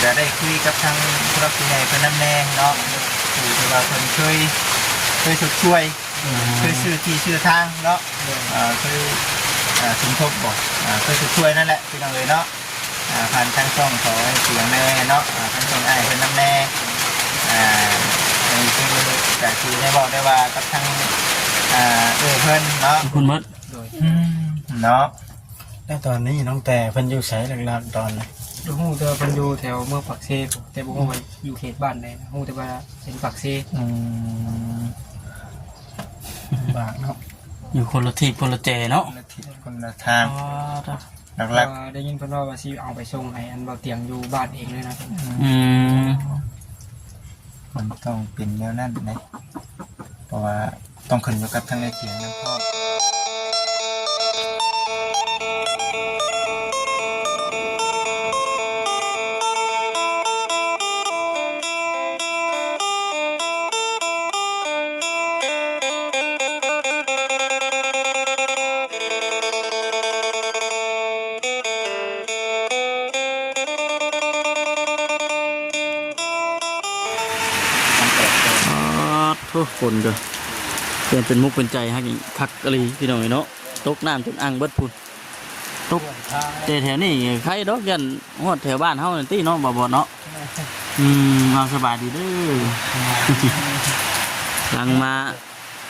จะได้คุยกับทางผู้รับผู้ใหญ่เพิ่นนำแน่เนาะที่ว่าเพิ่นเคยสุดช่วยเคยชื่อที่ชื่อทางเนาะเคยสมทบบ่เคยสุดช่วยนั่นแหละพี่น้องเลยเนาะผ่านทางช่องขอเสียงแน่เนาะทางช่องอ้ายเพิ่นนำแน่นี่คือก็คือได้บอกได้ว่ากับทางเพิ่นเนาะคุณมดเนาะแล้วตอนนี้น้องแต่เพิ่นอยู่ไสหลักๆตอนนี้ดูฮู้แต่เพิ่นอยู่แถวเมืองปากเซ่แต่บ่ฮู้ว่าอยู่เขตบ้านใดฮู้แต่ว่าเป็นปากเซ่บากเนาะอยู่คนละที่คนละแจเนาะคนละทางหลักๆได้ยินเพิ่นว่าสิเอาไปส่งให้อันเบาเตียงอยู่บ้านเองเลยนะมันต้องเป็นแนวนั้นนะเพราะว่าต้องขึ้นอยู่กับทางในเสียงนะพ่อทุกคนเด้อเพื่อนเป็นมุกเป็นใจฮักอีคักกะลีพี่น้องเนาะตกน้ำจนอ่างเบิดพุ่นตกแต่แถวนี้ใครดอกยันฮอดแถวบ้านเฮานั่นติเนาะบ่เนาะมาสบายดีเด้อหลังมา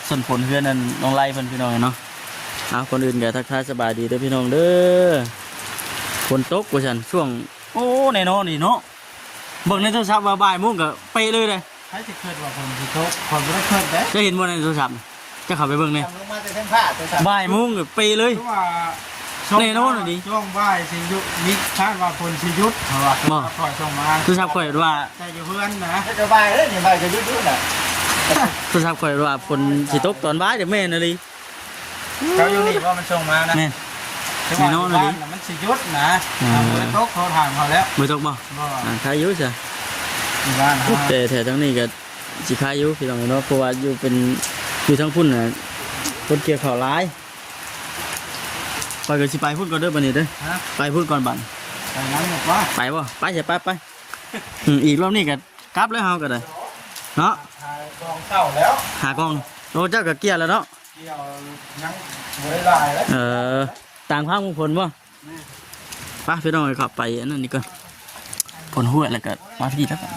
ส่วนฝนเพื่อนนั่นน้องไล่เพิ่นพี่น้องเนาะคนอื่นก็ทักทายสบายดีเด้อพี่น้องเด้อฝนตกว่าซั่นช่วงโอ้แน่นอนนี่เนาะเบิ่งในโทรศัพท์ว่าบ่ายโมงก็เป๊ะเลยใครจะเกิดว่าผมสิโตคนไม่ได้เกิดเด้จะเห็นบนในโทรศัพท์จะเข้าไปเบิ่งเนี่ยบ่ายโมงกับปีเลยแน่นอนดิช่วงบ่ายสิยุนิคาดว่าคนสิยุดบ่ปล่อยส่งมาโทรศัพท์ข่อยว่าแต่อยู่เพื่อนนะจะบ่ายเลยนี่บ่ายจะยุดน่ะโทรศัพท์ข่อยว่าฝนสิตกตอนบ่ายเดี๋ยวแม่นเลยเขาอยู่นี่ว่ามันส่งมานะแน่นอนเลยมันสิยุดนะตกเขาถามเขาแล้วไม่ตกบ่ใครยุดจ้ะแต่แถวทั้งนี้ก็สิคายอยู่พี่น้องเนาะเพราะว่าอยู่เป็นอยู่ทั้งพุ่นน่ะคนเกี่ยวข้าวร้ายไปก็สิไปพุ่นก่อนเด้อบัดนี้เด้อไปพุ่นก่อนบัดไปนั้นหมดว่าไปบ่ไปจะไปอีกรอบนี้ก็กลับแล้วเฮาก็ได้เนาะกองเก่าแล้วหากองโอ้เจ้าก็เกี่ยวแล้วเนาะเกี่ยวยังบ่ได้ลายแล้วต่างภาคมงคลบ่ไปพี่น้องขับไปอันนั้นนี่ก่อนผลหัวแล้วก็มาพี่แล้วกัน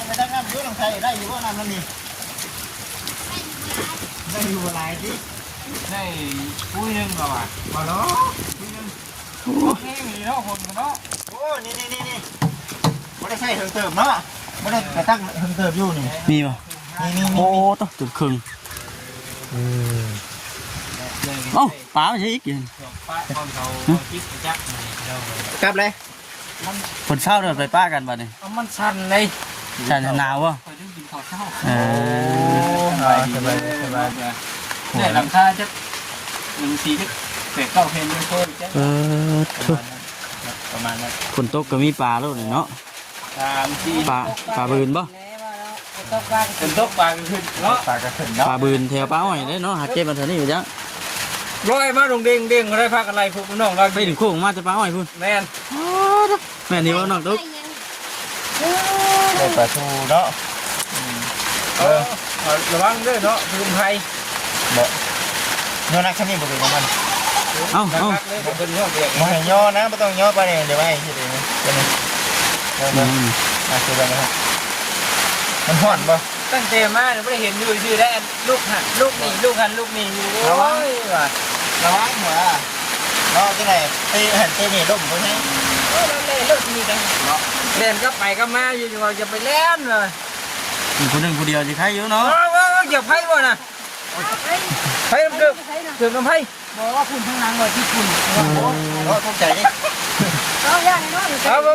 ไม่ได้น้ำยุ่งใส่ได้อยู่ว่าน้ำนั่นนี่ได้อยู่อะไรดิได้ปุ้ยนึงก่อนมาเนาะปุ้ยนึงโอ้นี่มีเนาะคนเนาะโอ้นี่ไม่ได้ใส่เติมเนาะไม่ได้กระตั้งเติมอยู่นี่มีป่ะนี่โอ้ต้องจุดครึ่งโอ้ป้าไม่ใช่อีกอย่างกลับเลยคนเช่าเดินไปป้ากันบ้านนี่มันสั่นเลยสั่นหนาววะสบายเนี่ยหลังคาจะ1-4เป็ดเก้าเพนเป็นโคนประมาณนั้นคนตกก็มีปลาแล้วเนาะปลาบืนบ่คนตกปลาขึ้นเนาะปลาบืนแถวปลาอ้อยเนาะหาเก็บมาเท่านี้ไปจ้ะลอยมาลงเด้งอะไรพักอะไรพวกน้องเราไปถึงโค้งมาจะปลาอ้อยพุ่นแม่นี่ว่าน้องตุ๊กปลาทูเนาะระวังด้วยเนาะพื้นไทยบ่โยนักแค่นี้บ่เป็นของมันเอาไม่ให้ย่อนะไม่ต้องย่อไปเนี่ยเดี๋ยวไม่ที่เดี๋ยวนี้คืออะไรนะครับมันห่อนป่ะตั้งแต่มาเนี่ยไม่ได้เห็นอยู่ชื่อได้ลูกหันลูกนี่อยู่ระวังหัวเราที่ไหนตีหันตีนี่ลูกผมให้เราเล่นลูกนี่กันเล่นก็ไปก็มาอยู่เราจะไปเล่นเลยคนหนึ่งคนเดียวจะใครเยอะเนาะอย่าไพ่บ่นะไพ่เกือบน้ำไพ่บอกว่าคุณทั้งนั้นเลยที่คุณเราต้องใจดิเอา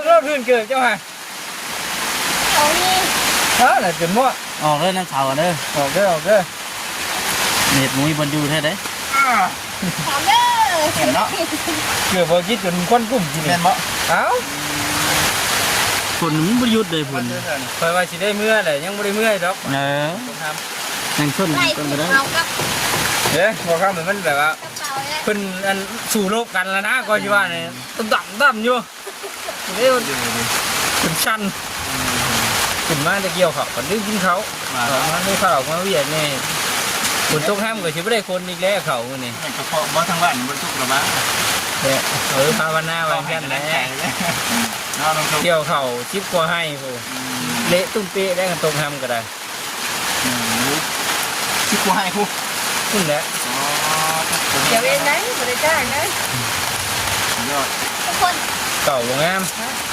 เราพื้นเกิดเจ้าฮะlà chuẩn mua đây năm sáu ở đây ok nhiệt mũi bần du thế đấy hẻm đó cửa vào chít chuẩn quan cùng gì nè mọ áo phun muốn bơi dút đây phun phải mà chỉ đây mưa để nhưng đây mưa đó thành xuân con vào đấy đấy vào không mình vẫn phải vào phun ăn sủ lốpกันlà ná coi chứ bạn này tầm vô เร็วขึ้นชันขึ้นมาจะเกี่ยวเขาคนดึงกินเขามาไม่เข้ามาเวียดนี่ฝนตกห้ามก็ชิบได้คนอีกแล้วเขาเนี่ย เฉพาะบ่ทั้งบ้านบ่ทุกหรอบ้าง เนี่ยภาวนาไว้แค่นั้นแหละ เนาะน้อง เกี่ยวเข่าชิบกว่าให้โหเละตุ้มเป๊ะได้กันตรงทำก็ได้ ชิกูให้คู่ ขึ้นแล้ว เดี๋ยวเองไหนบริจ้างนะ ยอด ทุกคน เก่าบ่งาม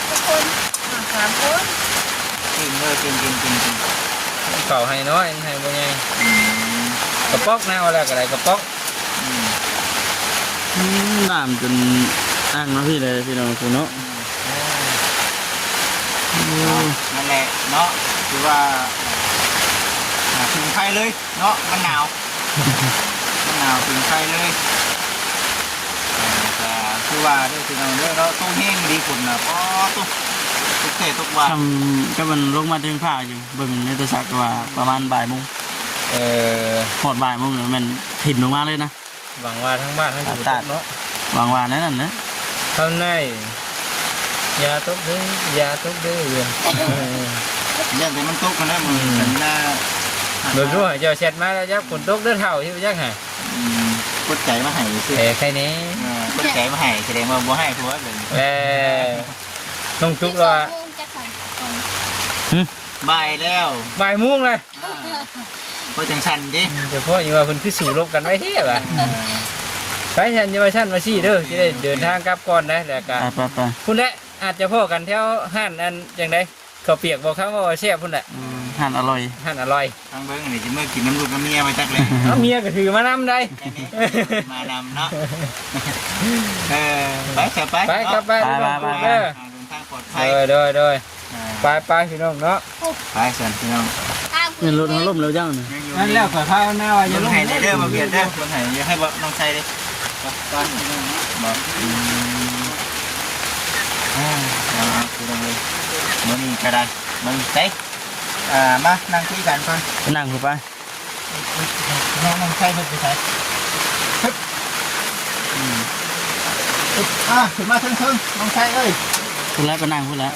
ทุกคน3 คน กินเลยกิน เก่าให้น้อยให้บ่ใหญ่กระป๋อกหน้าอะไรก็ได้กระป๋อก น้ำจนอ่างมาพี่เลยพี่น้องคุณเนาะ นั่นแหละเนาะคือว่าถึงไทยเลยเนาะมันหนาวถึงไทยเลยแต่คือว่าด้วยคือเราเรื่องเราต้องแห้งดีฝุ่นนะเพราะทุกเทศทุกวัน ทำก็มันลงมาถึงผ้าอยู่เบิ่งในโทรศัพท์ว่าประมาณบ่ายโมงหอดบ่ายโมงเนี่ยมันถิ่นลงมาเลยนะ หวังว่าทั้งบ้านทั้งอยู่เนาะ วางวานนั่นนะ ข้างในยาตกเด้อยาตกเด้อเรื่อง เรื่องแต่มันตกนะมึงเป็นหน้า โดยรู้เจ้าเช็ดมาแล้วจักฝนตกเด้อเท่าใช่ไหมจักฮะ กดใจมาให้สิ แต่ใครนี้ กดใจมาให้แสดงว่าบ่ให้ทัวร์เลย น้องจุกว่า จะสั่ง บ่ายแล้ว บ่ายโมงเลย พอจังสันดิ เดี๋ยวพ่ออยู่ว่าเพิ่นคือสู่รบกันไว้เท่ว่ะไปฉันจะมาชั้นมาซี่เด้อจะได้เดินทางกลับก่อนนะแล้วก็ ไป พุ่นแหละอาจจะพ่อกันแถวห้านอันจังไดข้าวเปียกบอกเขาว่าแซ่บพุ่นแหละ ทานอร่อย ห้านอร่อย ทางเบิ้งนี่จะเมื่อกินน้ำลูกน้ำเมียไปจักเลย เอาเมียก็ถือมานำได้ มานำเนาะไปเถอะไป ไปกลับไปน้องจุกเด้อ ทางปลอดภัย โดยไปพี่น้องเนาะ ไปส่วนพี่น้อง เงินรถเขาล่มแล้วจังเนี่ย นั่นแล้วขอพาหน้าว่า อ อย่า ย่า ล ล ง งให้เด้อมาเบียดเด้อคนไหนอย่าให้น้องชายดิบอกคือตรงนี้มันนี่ก็ได้มันเต๊กมานั่งคุยกันก่อน ไปนั่งคือไป น้องชายเพิ่งไปใช้ขึ้นมาทึ่งน้องชายเอ้ย พูดแล้วไปนั่งพูดแล้ว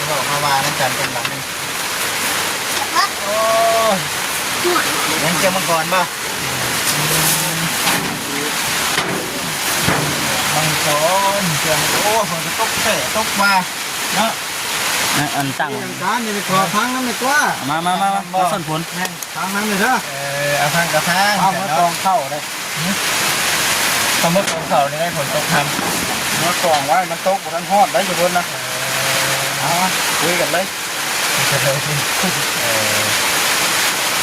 บอกมานั่งกันเป็นหลังนึงโอ้ยังเจอมังกรป่ะมังกรเจอโอ้ฝนจะตกเตะตกมาเนาะ อันตั้ง การนี่ขอพังน้ำไม่กว่า มาส้นผล พังน้ำเลยเถอะเอาพังกับพังเอามากองเข้าเลยสมมติกองเข้านี่ได้ผลตกทำเมื่อกองไว้มันตกบนนั้นฮอดได้อยู่บนนะคุยกันเลย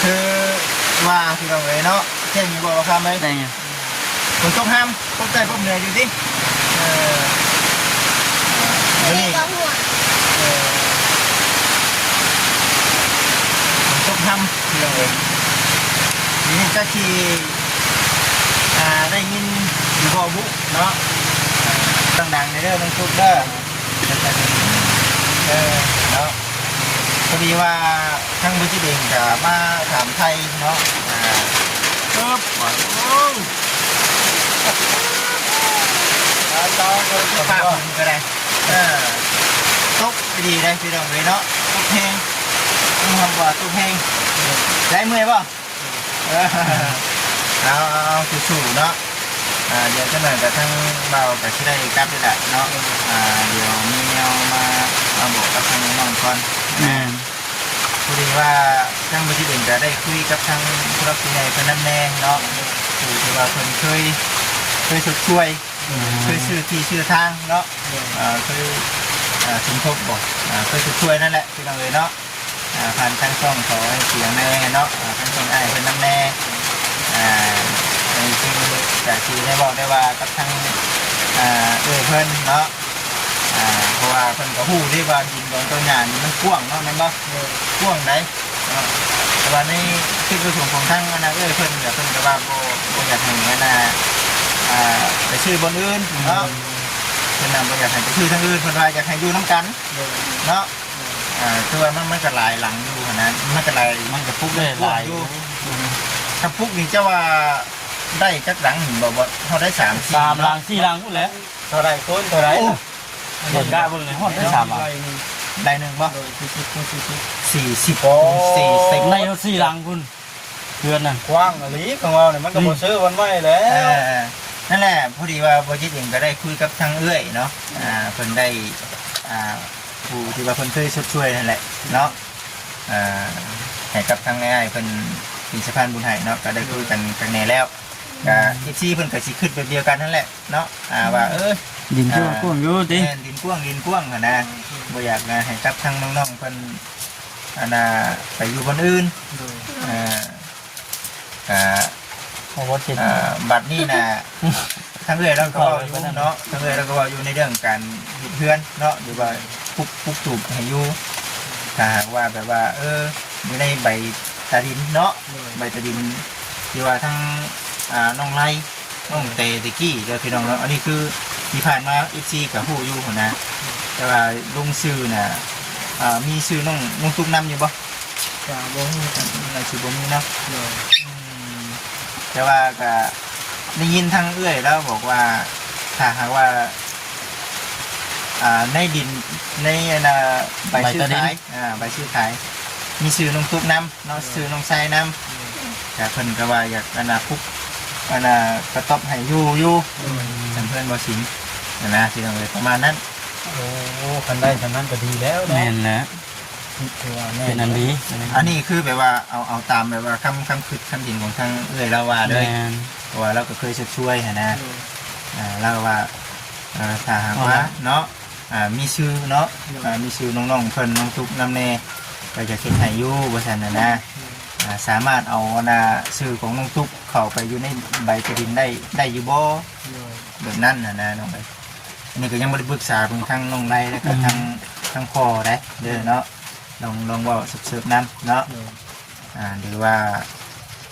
คือว่าที่เราเลยเนาะเช่นอยู่บอกว่าคำไหม ได้ไง ฝนตกห้ามตกใจพวกเหนื่อยอยู่ดินี่ ก็หัว ฝนตกห้ามที่เราเลยนี่ก็ที่ได้ยินอยู่บ่บุเนาะดังๆในเรื่องมันทุกเด้อเนาะพอดีว่าทั้งบุจิเด้งจะมาถามไทยเนาะครับโอ้ยภาพมันก็ได้ตกดีได้พี่น้องเลยเนาะตกแห้งต้องทำว่าตกแห้งได้เมื่อยป่ะเอาสู้ๆเนาะเดี๋ยวจะหน่อยกับทั้งเบากับที่ได้กลับนี่แหละเนาะเดี๋ยวมีแนวมาบอกกับทางน้องก่อนพอดีว่าทางบริษัทจะได้คุยกับทางผู้รับผิดชอบคนนั้นแน่เนาะคือว่าคนเคยช่วยเคยชื่อที่ชื่อทางเนาะเคยสมทบบอกเคยช่วยนั่นแหละที่เราเลยเนาะผ่านทางช่องขอเสียงแน่เนาะทางช่องไอ้คนนั้นแน่ในที่จากที่ได้บอกได้ว่ากับทางเพื่อนเนาะเพราะว่าเพิ่นก็ฮู้ที่ว่าดินบนต้นหญ้านี่มันกว้างเนาะแม่นบ่กว้างได้แต่ว่าในที่ประสงค์ของทางเพิ่นก็ว่าบ่อยากให้ไปชื่อบนอื่นเนาะเพิ่นบ่อยากให้ไปชื่อทางอื่นเพิ่นว่าอยากให้อยู่นํกันเนาะคือว่ามันก็หลายหลังอยู่นะมันก็หลายมันก็ปุ๊กได้หลายอยู่ถ้าปุ๊กนี่จะว่าได้จักหลังบ่เฮาได้3 3 หลัง 4 หลังพูดแล้ว เท่าไรคนเท่าไร เปิดกะเบิ่งในห้องได้3บาท ได้หนึ่งบ่ โดย40 40 โอ้ ในเอา4หลังคุณเพื่อนน่ะ กว้างอลีของเราเนี่ยมันก็บ่ซื้อวันไว้แล้ เอ ว อนั่นแหละพอดีว่าบ่จิตเองก็ได้คุยกับทางเอื้อยเนาะเพิ่นได้ผู้ที่ว่าเพิ่นเคยช่วยนั่นแหละเนาะให้กับทางง่ายๆเพิ่นเป็นสะพานบุญให้เนาะก็ได้คุยกันข้างในแล้วก็ที่เพิ่นก็สิขึ้นแบบเดียวกันนั่นแหละเนาะว่าดินที่ว่ากว้างอยู่ติ แม่นดินกว้างหั่นนะบ่อยากให้กับทางน้องๆเพิ่นไปอยู่คนอื่นเพราะว่าเจ็ด บัดนี้น่ะทั้งเอื้อยแล้วก็อยู่เนาะทั้งเอื้อยแล้วก็อยู่ในเรื่องการอยู่เพื่อนเนาะหรือว่าปุ๊กจูบให้อยู่ถ้าหากว่าแบบว่าอยู่ในใบตาดินเนาะใบตาดินที่ว่าทั้งน้องไล่น้องเตตะกี้เด้อพี่น้องเนาะอันนี้คือที่ผ่านมาFCกับฮู้อยู่หั่นนะแต่ว่าลุงชื่อน่ะมีชื่อน้องตุ๊กนำอยู่บ่จ้าบ่ฮู้กัน น่าสิบ่มีเนาะแต่ว่าก็ได้ยินทางเอื้อยแล้วบอกว่าถ้าหากว่าในดินในใบชื่อขายใบชื่อขายมีชื่อน้องตุ๊กนำเนาะชื่อน้องไซนำแต่เพิ่นก็ว่าอยากพุกกระต๊อบให้อยู่ฉันเพื่อนบ่สิงนะสิน้องเลยประมาณนั้น โอ้คันได้ฉะนั้นก็ดีแล้ว แม่นแหละ คือว่าแม่ เป็นอันดี อันนี้คือแบบว่าเอาตามแบบว่าคำคิดคำดินของทางเอื้อยเราว่าเลยเพราะว่าเราก็เคยช่วยนะเราว่าถ้าหากว่าเนาะมีชื่อเนาะมีชื่อน้องๆเพิ่นน้องทุกน้ำแน่ก็จะเฮ็ดให้อยู่ว่าซั่นนะสามารถเอาชื่อของน้องทุกเข้าไปอยู่ในใบกระดินได้อยู่บ่แบบนั้นนะน้องไปอันนี้ก็ยังบ่ได้ปรึกษาเพิ่นทางน้องไล่แล้วก็ทางพ่อได้เด้อเนาะลองเว้าเสิร์ฟๆนำเนาะหรือว่า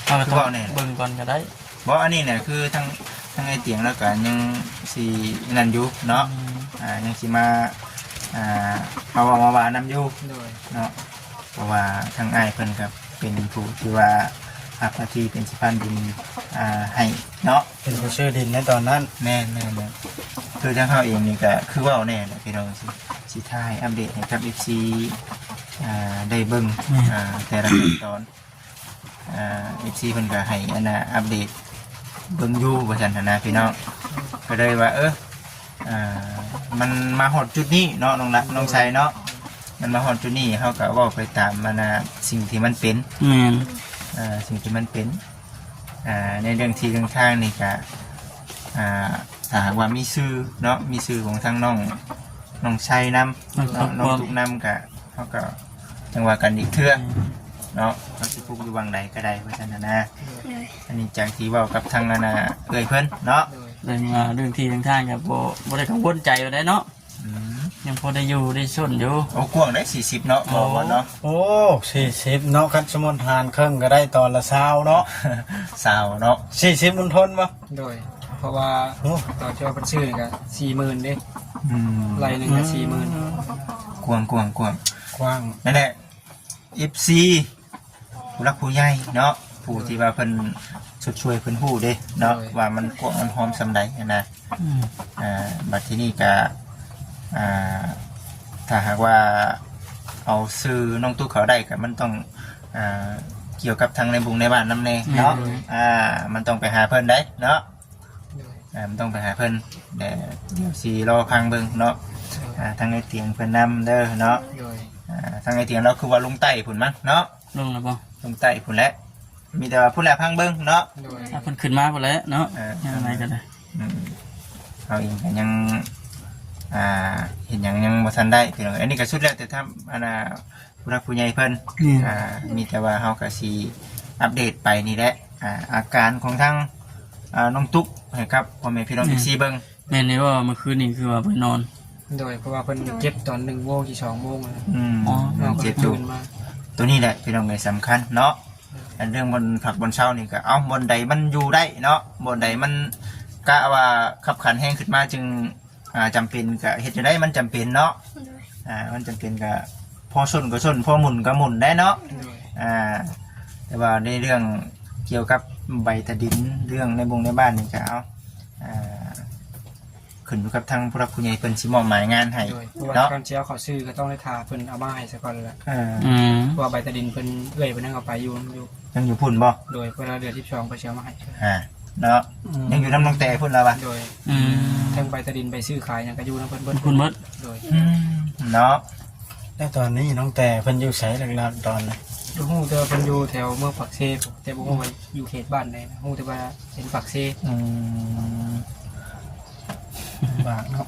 เอาไปตัวเนี่ยเบิ่งก่อนก็ได้บ่อันนี้เนี่ยคือทั้งไอเตียงแล้วก็ยังสินั่นอยู่เนาะยังสิมาเอามาว่านํอยู่เนาะเพราะว่าทางอ้ายเพิ่นครับเป็นผู้ที่ว่ารับหน้าที่เป็นสะพานบุญให้เนาะเป็นผู้ชื่อดินในตอนนั้นแม่คือทางเฮาเองนี่ก็คือเว้าแน่แหละพี่น้องสิถ่ายอัปเดตให้กับ FC ได้เบิ่งแต่ละขั้นตอนFC เพิ่นก็ให้อัปเดตเบิ่งอยู่ว่าซั่นนะพี่น้องก็เลยว่ามันมาฮอดจุดนี้เนาะน้องชัยเนาะมันมาฮอดจุดนี้เฮาก็เว้าไปตามสิ่งที่มันเป็นสิ่งที่มันเป็นในเรื่องที่เรื่องทางนี่ก็ถ้าหากว่ามีชื่อเนาะมีชื่อของทางน้องชัยนำน้องทุกนำก็เฮาก็จังว่ากันอีกเทื่อเนาะเขาสิพูดอยู่วังใดก็ได้ว่าซั่นนะอันนี้จากที่เว้ากับทางเอื้อยเพิ่นเนาะเรื่องที่ทางกับบ่ได้กังวลใจได้เนาะยังพอได้อยู่ได้ชนอยู่โอ้กว้างได้40เนาะบ่เนาะโอ้40เนาะคันสมุนทานครึ่งก็ได้ตอนละ20เนาะ20เนาะ40มันทนบ่โดยเพราะว่าต่อเจ้าเป็นชื่อก็40,000เด้ไรนึงก็40,000กว้างนั่นแหละ FC ผู้รักผู้ใหญ่เนาะผู้ที่ว่าเพิ่นช่วยเพิ่นฮู้เด้เนาะว่ามันกว้างมันหอมซำใดนะบัดที่นี่ก็ถ้าหากว่าเอาซื้อน้องตุ๊กเขาได้ก็มันต้องเกี่ยวกับทางในบุงในบ้านนำแน่เนาะมันต้องไปหาเพิ่นได้เนาะมันต้องไปหาเพิ่นเดี๋ยวสิรอพังเบิ่งเนาะทางไอ้เตียงเพิ่นนำเด้อเนาะทางไอ้เตียงเราคือว่าลุงไต้พุ่นมั้งเนาะลงแล้วบ่ลุงไต้พุ่นแล้วมีแต่ว่าพุ่นแล้วพังเบิ่งเนาะถ้าเพิ่นขึ้นมาพุ่นแล้วเนาะยังไงกันได้เอาเองก็ยังเห็นยังบ่ทันได้พี่น้องอันนี้ก็สุดแล้วแต่ถ้าผู้รักผู้ใหญ่เพิ่นมีแต่ว่าเฮาก็สิอัปเดตไปนี่แหละอาการของทางน้องตุ๊กให้ครับพ่อแม่พี่น้องอีก4เบิ่งแม่นนี่ว่าเมื่อคืนนี้คือว่าไปนอนโดยเพราะว่าเพิ่นเจ็บตอน1 โมงที่2 โมงเจ็บอยู่ตัวนี้แหละพี่น้องเอ้ยสำคัญเนาะอันเรื่องบนผักบนเช้านี่ก็บนใดมันอยู่ได้เนาะบนใดมันกะว่าขับขันแห้งขึ้นมาจึงจำเป็นก็เฮ็ดจังได๋มันจำเป็นเนาะมันจำเป็นก็พอส้นก็ส้นพอหมุนก็หมุนได้เนาะแต่ว่าในเรื่องเกี่ยวกับใบตะดินเรื่องในบงในบ้านนี่ก็ ขึ้นอยู่กับทางผู้รับผู้ใหญ่เพิ่นสิมอบหมายงานให้ โดยเพราะว่า เนาะ การเชียวเขาซื้อก็ต้องได้ทาเพิ่นเอามาให้ซะก่อนแหละ อืม เพราะว่าใบตะดินเพิ่นเอื้อยเพิ่นนั่งเอาไปอยู่ ยังอยู่พุ่นบ่ โดยเวลาเดือน12เพิ่นสิเอามาให้ เนาะยังอยู่น้ำน้องแต่พุ่นแล้วปะ โดย อืม ทั้งใบตะดินใบซื้อขายหยังก็อยู่นำเพิ่นเบิด คุณมด โดย เนาะ แล้วตอนนี้น้องแต่เพิ่นอยู่ไสหลักๆตอนนี้ ดูฮู้แต่ว่าเพิ่นอยู่แถวเมืองปักเซแต่บ่ฮู้ว่าอยู่เขตบ้านใดนะฮู้แต่ว่าเป็นปักเซ บากเนาะ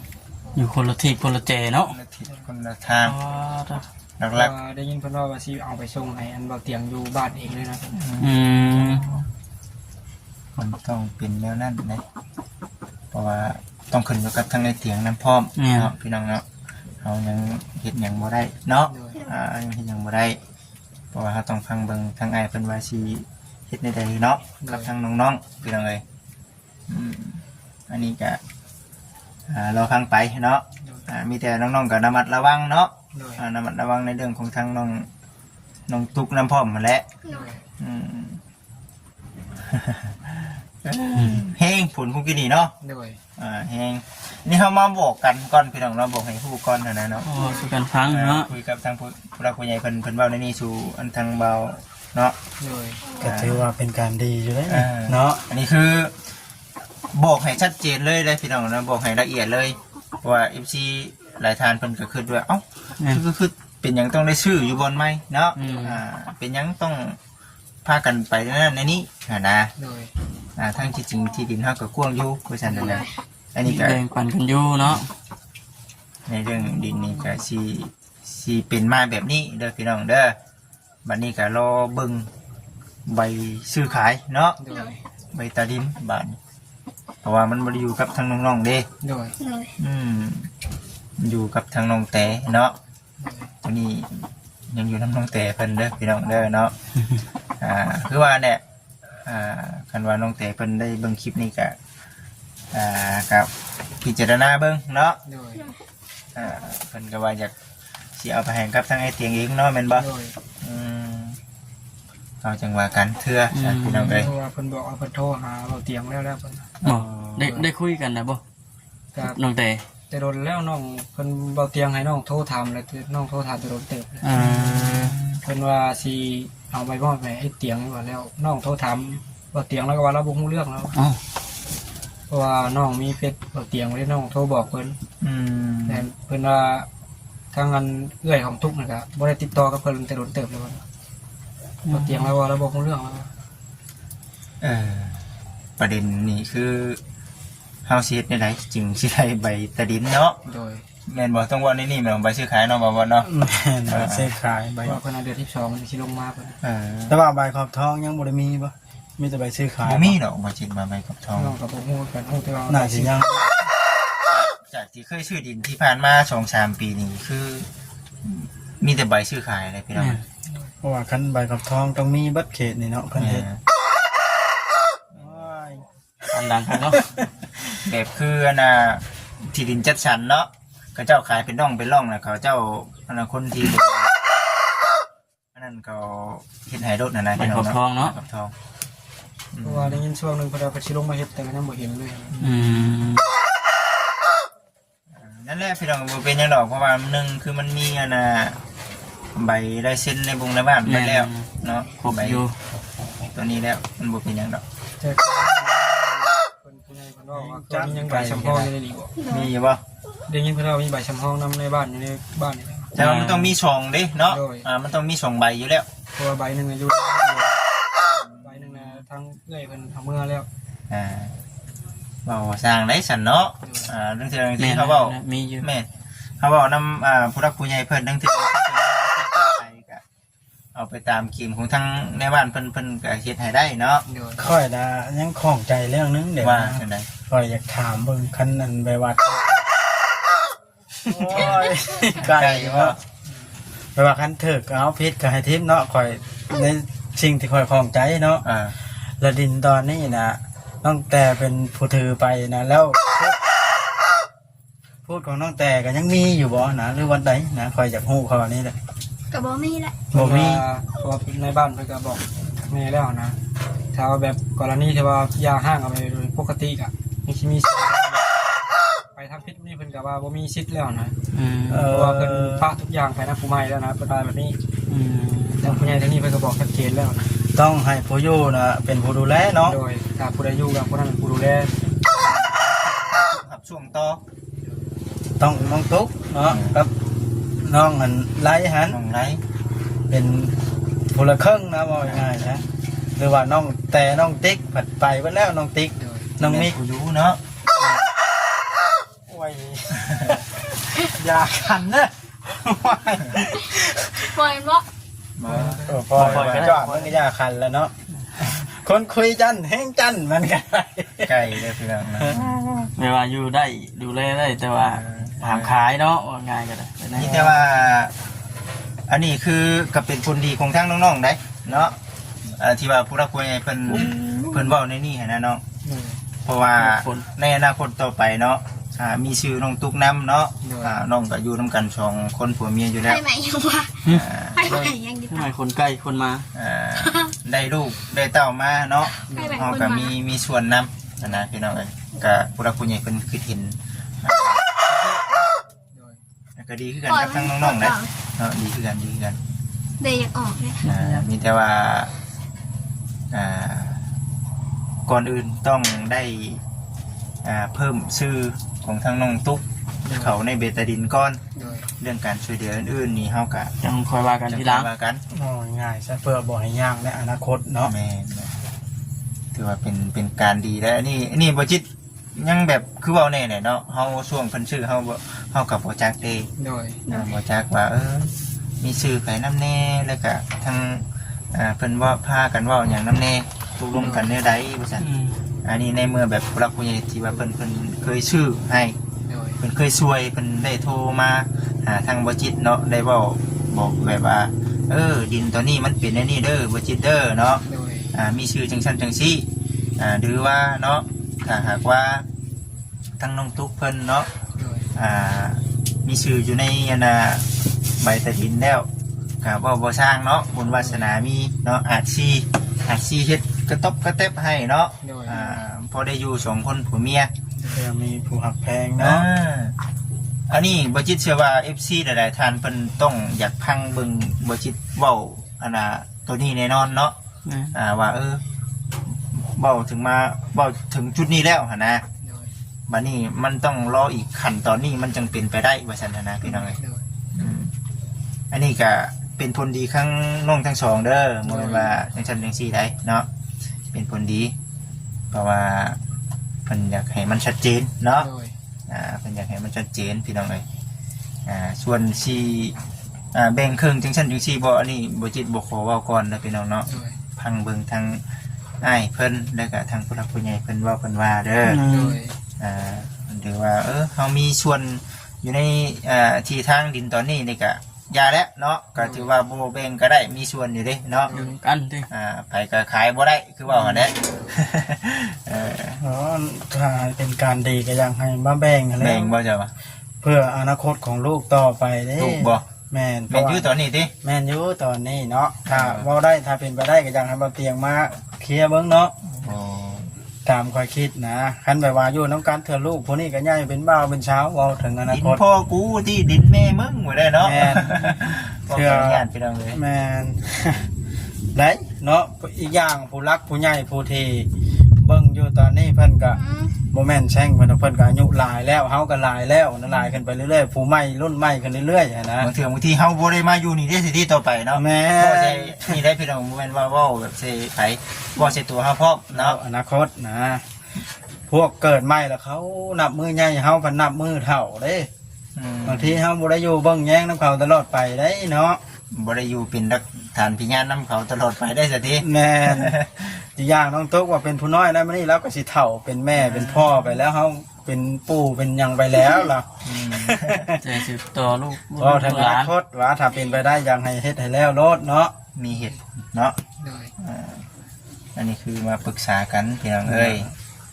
อยู่คนละที่คนละแจเนาะ คนละทิศคนละทาง อ๋อจ้ะ หลัก ว่าได้ยินเพิ่นว่าสิเอาไปส่งให้อันเบาเตียงอยู่บ้านเองเลยนะ อืม ๆมันต้องเป็นแนวนั้นนะเพราะว่าต้องขึ้นอยู่กับทางในเตียงน้ำพร้อมเนาะพี่น้องเนาะเรายังเฮ็ดหยังบ่ได้เนาะ โดย ยังเฮ็ดหยังบ่ได้เพราะว่าเราต้องฟังเบิ่งทางอ้ายเพิ่นว่าสิเฮ็ดในใดเนาะกับทางน้องๆพี่น้องเอ้ยอันนี้ก็เราฟังไปเนาะมีแต่น้องๆก็ระมัดระวังเนาะ โดย ระมัดระวังในเรื่องของทางน้องตุกน้ำพร้อมมาแหล้ว โดย แห้งผลคุกกินีเนาะ โดย แห้งนี่เขามาบอกกันก่อนพี่น้องเราบอกให้ผู้ก่อนเท่านั้นเนาะ อ๋อสุกันฟังเนาะ คุยกับทางผู้รักผู้ใหญ่เพิ่นเว้าในนี้สู่อันทางเบาเนาะ โดย ก็ถือว่าเป็นการดีอยู่แล้ว อ่า เนาะ อันนี้คือบอกให้ชัดเจนเลยเลยพี่น้องนะบอกให้ละเอียดเลยเพราะว่า FC หลายทานเพิ่นก็คิดว่าเอ้าคือเป็นหยังต้องได้ชื่ออยู่บนไหมเนาะเป็นหยังต้องพากันไปนั่นในนี้นะ โดย ทั้งที่จริงที่ดินเฮาก็กว้างอยู่เพราะฉะนั้นนะอันนี้ก็ แบ่งปันกันอยู่เนาะ ในเรื่องดินนี่ก็สิเป็นมาแบบนี้เด้อพี่น้องเด้อบัดนี้ก็รอเบิ่งใบซื้อขายเนาะ โดย ใบตาดินบาดนี้เพราะว่ามันบ่ได้อยู่กับทางน้องๆเด้ โดย เลย มันอยู่กับทางน้องแต่เนาะตรงนี้ยังอยู่น้ำน้องแต่เพิ่นเด้อพี่น้องเด้อเนาะ คือว่าเนี่ยคันว่าน้องแต่เพิ่นได้เบิ่งคลิปนี้ก็กับพิจารณาเบิ่งเนาะ โดย เพิ่นก็ว่าอยากสิเอาไปให้กับทางไอ้เตียงเองเนาะแม่นบ่ โดย เอาจังว่ากันเทื่อพี่น้องเอ้ย เพราะว่าเพิ่นบอกว่าเพิ่นโทรหาเบาเตียงแล้วเพิ่น บ่ได้คุยกันนะบ่ ก็ น้องแต่ แต่โดนแล้วน้องเพิ่นเบาเตียงให้น้องโทรถามแล้วน้องโทรถามแต่โดนเติบ อ่า เพิ่นว่าสิเอาไปมอบให้ไอ้เตียงว่าแล้วน้องโทรถามเบาเตียงแล้วก็ว่าเราบ่ฮู้เรื่องแล้ว อ๋อ เพราะว่าน้องมีเฟซเบาเตียงไว้น้องโทรบอกเพิ่น แต่เพิ่นว่าทางอันเอื้อยของทุกข์นะครับบ่ได้ติดต่อกับเพิ่นแต่โดนเติบเลยว่าเบาเตียงแล้วว่าเราบ่ฮู้เรื่องแล้ว ประเด็นนี่คือเฮาสิเฮ็ดได้ไดจึงสิได้ใบตะดินเนาะ โดย แม่นบ่ต้องว่าในนี่แม่นใบซื้อขายเนาะบ่บ่เนาะ แม่นว่าซื้อขายใบ ว่าเพิ่นเอาเดือนที่2มันสิลงมาเพิ่น แต่ว่าใบขอบทองยังบ่ได้มีบ่มีแต่ใบซื้อขาย บ่มีดอกบ่จิตมาใบกับทอง น้องก็บ่ฮู้กันฮู้แต่ว่า น่าสิยัง จากที่เคยซื้อดินที่ผ่านมา 2-3 ปีนี่คือ มีแต่ใบซื้อขายเลยพี่น้อง เพราะว่าคันใบขอบทองต้องมีบัตรเขตนี่เนาะเพิ่นเฮ็ด อันดังครับเนาะ แบบคืออันน่ะที่ดินจัดสรรเนาะเขาเจ้าขายเป็นร่องเป็นร่องน่ะเขาเจ้าอันนั้นคนที่อันนั้นเขาเฮ็ดให้รถน่ะนะ ใบ พี่น้ ข อ อง บ เนาะ ทองเนาะ กับทอง เพราะว่าได้ยินช่วงหนึงเพิ่นเอาไปสิลงมาเฮ็ดแต่ก็ยังบ่เห็นเลย อืม นั่นแหละพี่น้องบ่เป็นหยังดอกเพราะว่าหนึ่งคือมันมีอันน่ะใบลายเซ็นในวงในบ้านไปแล้วเนาะ ครบ ใบ อยู่ ตัวนี้แล้วมันบ่เป็นหยังดอก แต่เพิ่นผู้ใหญ่เพิ่นว่าก็มียังใบสำรองอยู่ในนี้บ่ มีอยู่บ่ ได้ยินเพิ่นว่ามีใบสำรองนำในบ้านอยู่ในบ้านนี่แหละ แต่ว่ามันต้องมีช่องเด้เนาะ โดย มันต้องมีช่องใบอยู่แล้ว เพราะว่าใบหนึงอายุใบหนึงน่ะทางเอื้อยเพิ่นเอาเมื่อแล้ว เว้าสร้างได้สันเนาะเรื่องที่เขาเว้า มีอยู่ แม่เขาเว้านำผู้รักผู้ใหญ่เพิ่นเรื่องที่ไปก็เอาไปตามเกมของทางในบ้านเพิ่นก็เฮ็ดให้ได้เนาะ โดย ค่อยน่ะยังข้องใจเรื่องนึงเดี๋ยว ว่า นะ จังได๋ ค่อยอยากถามเบิ่งคันนั้นใบวัดโอ้ยไก่ว่าใบว่าคันถึกเอาพิษก็ให้ทิพย์เนาะค่อยในสิ่งที่ค่อยข้องใจเนาะ และดินตอนนี้นะน้องแต่เป็นผู้ถือไปนะแล้วพูดของน้องแต่ก็ยังมีอยู่บ่นะหรือวันใดนะคอยอยากฮู้ข้อนี้แหละ ก็บ่มีแหละ บ่มี เพราะว่าในบ้านเพิ่นก็บอกแม่แล้วนะถ้าว่าแบบกรณีที่ว่ายาห้างเอาไปโดยปกติก็มีสิมีสิทธิ์ไป ทางพิษนี่เพิ่นก็ว่าบ่มีสิทธิ์แล้วนะ เอ เพ อ ราะว่าเพิ่นปะทุกอย่างไปนะผู้ใหม่แล้วนะเพิ่นว่าแบบนี้ทางผู้ใหญ่ทางนี้เพิ่นก็บอกชัดเจนแล้วนะ ต้องให้ผู้อยู่นะเป็นผู้ดูแลเนาะ โดยถ้าผู้ใดอยู่กับผู้นั้นเป็นผู้ดูแล ครับช่วงต่อ ต้องน้องตุ๊กเนาะกับน้องอันไล่หัน น้องไร เป็นผู้ละครึ่งนะว่าง่ายๆนะหรือว่าน้องแต่น้องติ๊กผัดไปไว้แล้วน้องติ๊กน้องมิก ผู้อยู่เนาะ โอ้ยอย่าขันนะโอ้ย ปล่อยบ่ มา พอจอดมันก็อย่าขันแล้วเนาะคนคุยจันแห้งจันมันกัน ไก่เลยพี่น้องนะ ไม่ว่าอยู่ได้ดูแลได้แต่ว่าหามขายเนาะว่าง่ายก็ได้ นี่แต่ว่า อันนี้คือก็เป็นคนดีของทั้งน้องๆได้เนาะที่ว่าผู้รักผู้ใหญ่เพิ่นเว้าในนี่นะน้องเพราะว่าในอนาคตต่อไปเนาะมีชื่อน้องตุ๊กน้ำเนาะน้องก็อยู่นํกัน2คนผัวเมียอยู่แล้ว ให้ใหม่ยังว่าให้ใหม่ยังดี ทำไมคนใกล้คนมา ได้ลูกได้เต้ามาเนาะ ให้ใหม่ เฮา คน ก็ มา มีส่วนนำนะพี่น้องเอ้ยก็ผู้รักผู้ใหญ่เพิ่นคิดเห็นก็ดีคือกันกับทั้งน้องๆนะเนาะดีคือกัน เดย์อยากออกเลย มีแต่ว่าก่อนอื่นต้องได้เพิ่มชื่อของทางน้องตุ๊กเขาในเบตาดินก้อน โดย เรื่องการช่วยเหลืออื่นๆนี่เฮากะ ยังคอยว่ากันทีหลัง ว่ากัน โอ้ยง่ายซะเพื่อบ่ให้ย่างในอนาคตเนาะ แม่ถือว่าเป็นการดีแล้วนี่บ่จิตยังแบบคือเว้าแน่ๆเนาะเฮาช่วงเพิ่นชื่อเฮากับบ่จักเด้ โดย บ่จักว่ามีชื่อไผนำแน่แล้วก็ทางเพิ่นว่าพากันเว้าหยังนำแน่ตกลงกันแนวใดว่าซั่นอันนี้ในเมื่อแบบผู้รักผู้ใหญ่ที่ว่าเพิ่นเคยชื่อให้ โดย เพิ่นเคยช่วยเพิ่นได้โทรมาหาทางบ่จิตเนาะได้เว้าบอกแบบว่าดินตัวนี้มันเป็นอันนี้เด้อบ่จิตเด้อเนาะ โดย มีชื่อจังซั่นจังซี่หรือว่าเนาะถ้าหากว่าทางน้องตุ๊กเพิ่นเนาะ โดย มีชื่ออยู่ในใบตะดินแล้วก็บ่สร้างเนาะบุญวาสนามีเนาะอาจสิเฮ็ดกระตบกระเต็บให้เนาะ โดย พอได้อยู่2คนผัวเมีย เพื่อมีผู้หักแพง อ่า เนาะ อันนี้บ่จิตเชื่อว่า FC หลายๆท่านเพิ่นต้องอยากพังเบิ่งบ่จิตเว้าตัวนี้แน่นอนเนาะว่าเว้าถึงจุดนี้แล้วหั่นนะ โดย บัดนี้มันต้องรออีกขั้นตอนนี้มันจึงเป็นไปได้ว่าซั่นนะพี่น้องเอ้ย โดย อันนี้ก็เป็นผลดีข้างน้องทั้งสองเด้อบ่แม่นว่าจังซั่นจังซี่ได้เนาะเป็นผลดี เพราะว่าเพิ่นอยากให้มันชัดเจนเนาะ โดย เพิ่นอยากให้มันชัดเจนพี่น้องเอ้ยส่วนสิแบ่งครึ่งจังซั่นจังซี่บ่อันนี้บ่จิตบ่ขอเว้าก่อนนะพี่น้องเนาะ โดย พังเบิ่งทางอ้ายเพิ่นแล้วก็ทางผู้หลักผู้ใหญ่เพิ่นเว้าเพิ่นว่าเด้อ โดย หรือว่าเฮามีส่วนอยู่ในที่ทางดินตอนนี้นี่ก็ยาแล้วเนาะก็ถือว่าบ่แบ่งก็ได้มีส่วนอยู่เด้เนาะ อยู่กันที่ ไปก็ขายบ่ได้คือว่าหั่นแหละ ถ้าเป็นการดีก็อยากให้มาแบ่งอะไร แบ่งบ่เจ้าว่า เพื่ออนาคตของลูกต่อไปเด้ ถูกบ่ แม่น แม่นอยู่ตอนนี้ติ แม่นอยู่ตอนนี้เนาะถ้าเว้าได้ถ้าเป็นไปได้ก็อยากให้มาเตียงมาเคลียร์เบิ่งเนาะ โอ้ ตามความคิดนะคันแบบว่าอยู่น้ำกันเถื่อลูกผู้นี้ก็ย่ายเป็นบ่าวเป็นเช้าวเว้าถึงอนา ดิน คต พ่อกูที่ดินแม่มึงบ่ได้เนาะ แม่น เชื่อญาติพี่น้องเลย แม่น ได้เนาะอีกอย่างผู้รักผู้ใหญ่ผู้ที่เบิ่งอยู่ตอนนี้เพิ่นก็บ่แม่นแช่งเพิ่นก็อายุหลายแล้วเฮาก็หลายแล้วนั่นหลายขึ้นไปเรื่อยๆผู้ใหม่รุ่นใหม่ขึ้นเรื่อยๆอะนะ บางทีเฮาบ่ได้มาอยู่นี่ได้สิที่ต่อไปเนาะ แม่ บ่ใช่นี่ได้พี่น้องบ่แม่นว่าเว้าแบบสิไผบ่ใช่ตัวเฮาพร้อม เนาะ เนาะ อนาคตนะ พวกเกิดใหม่แล้วเขานับมือใหญ่เฮาพันนับมือเฒ่าเด้บางทีเฮาบ่ได้อยู่เบิ่งแย้งน้ำเขาตลอดไปได้เนาะ บ่ได้อยู่เป็นรักฐานพิญญาณนำเขาตลอดไปได้สิที แม่น อีกอย่างน้องตุ๊กว่าเป็นผู้น้อยแล้วมื้อนี้เราก็สิเฒ่าเป็นแม่เป็นพ่อไปแล้วเฮาเป็นปู่เป็นหยังไปแล้วล่ะ ใจสิต่อลูก ก็ทางอนาคตว่าถ้าเป็นไปได้อยากให้เฮ็ดให้แล้วโลดเนาะ มีเหตุเนาะ โดย อันนี้คือมาปรึกษากันพี่น้องเอ้ย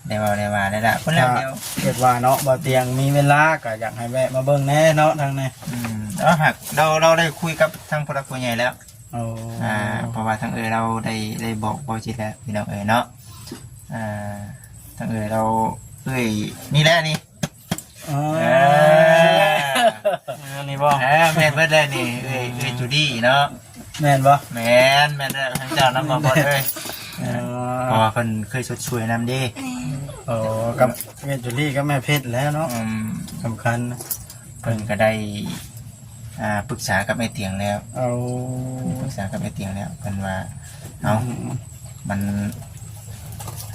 ได้ว่าได้ละคนแล้วเดียว เกิดว่าเนาะบ่เตียงมีเวลาก็อยากให้แวะมาเบิ่งแน่เนาะทางนี้ แล้วหากเราได้คุยกับทางผู้รักผู้ใหญ่แล้ว โอ้ เพราะว่าทางเราได้บอกบอจิตแล้วพี่น้องเอ้ยเนาะทางเรานี่แหละนี่ อ๋อ นี่บ่ แม่นเบิดเลยนี่เอ้ยจูดี้เนาะ แม่นบ่ แม่นเด้อทั้งเจ้าน้ำมาบ่เลย อ๋อ เพราะว่าเพิ่นเคยช่วยนำเด้ โอ้กับแม่จุลี่กับแม่เพชรแล้วเนาะ อืม สำคัญนะ เพิ่นก็ได้ปรึกษากับแม่เตียงแล้ว เอา ปรึกษากับแม่เตียงแล้วเพิ่นว่าเอามัน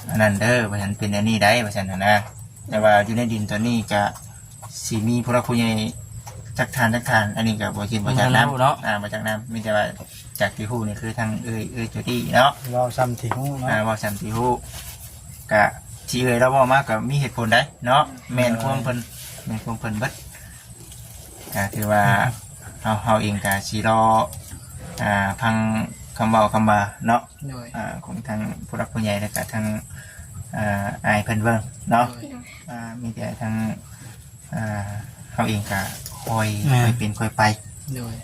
อันนั้นเด้อว่าฉันเป็นอันนี้ได้ว่าฉันน่ะนะแต่ว่าอยู่ในดินตัวนี้ก็สิมีผู้รักผู้ใหญ่จักทานอันนี้ก็บ่คิดบ่จากน้ำเนาะบ่จากน้ำมีแต่ว่าจากที่ฮู้นี่คือทางเอ้ยจูดี้เนาะ เราซ้ำที่หูเนาะ ว่าสามที่ฮู้ก็ที่เอ้ยเราบอกมาก็มีเหตุผลได้เนาะแม่นความเพิ่นเบิดก็ถือว่าเฮาเองก็สิรอพังคำเว้าคำว่าเนาะ โดย ของทางผู้รักผู้ใหญ่แล้วก็ทางอายเพิ่นเบิ่งเนาะมีแต่ทางเฮาเองก็คอยเป็นคอยไป โดย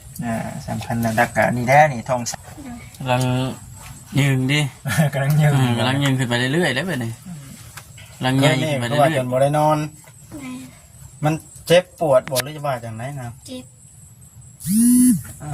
สำคัญนักก็นี่แหละนี่ทอง กำลังยืนดิ กำลังยืน กำลังยืนขึ้นไปเรื่อยๆแล้วไปนี่กำลังให เฮ้ ญ่ ยนี่ ขึ้นไป เพราะว่า เรื่อ จ ย นบ่ได้นอน แม่ มันเจ็บปวดบ่หรือจะว่าจังไหนนะ เจ็บ อ๋อ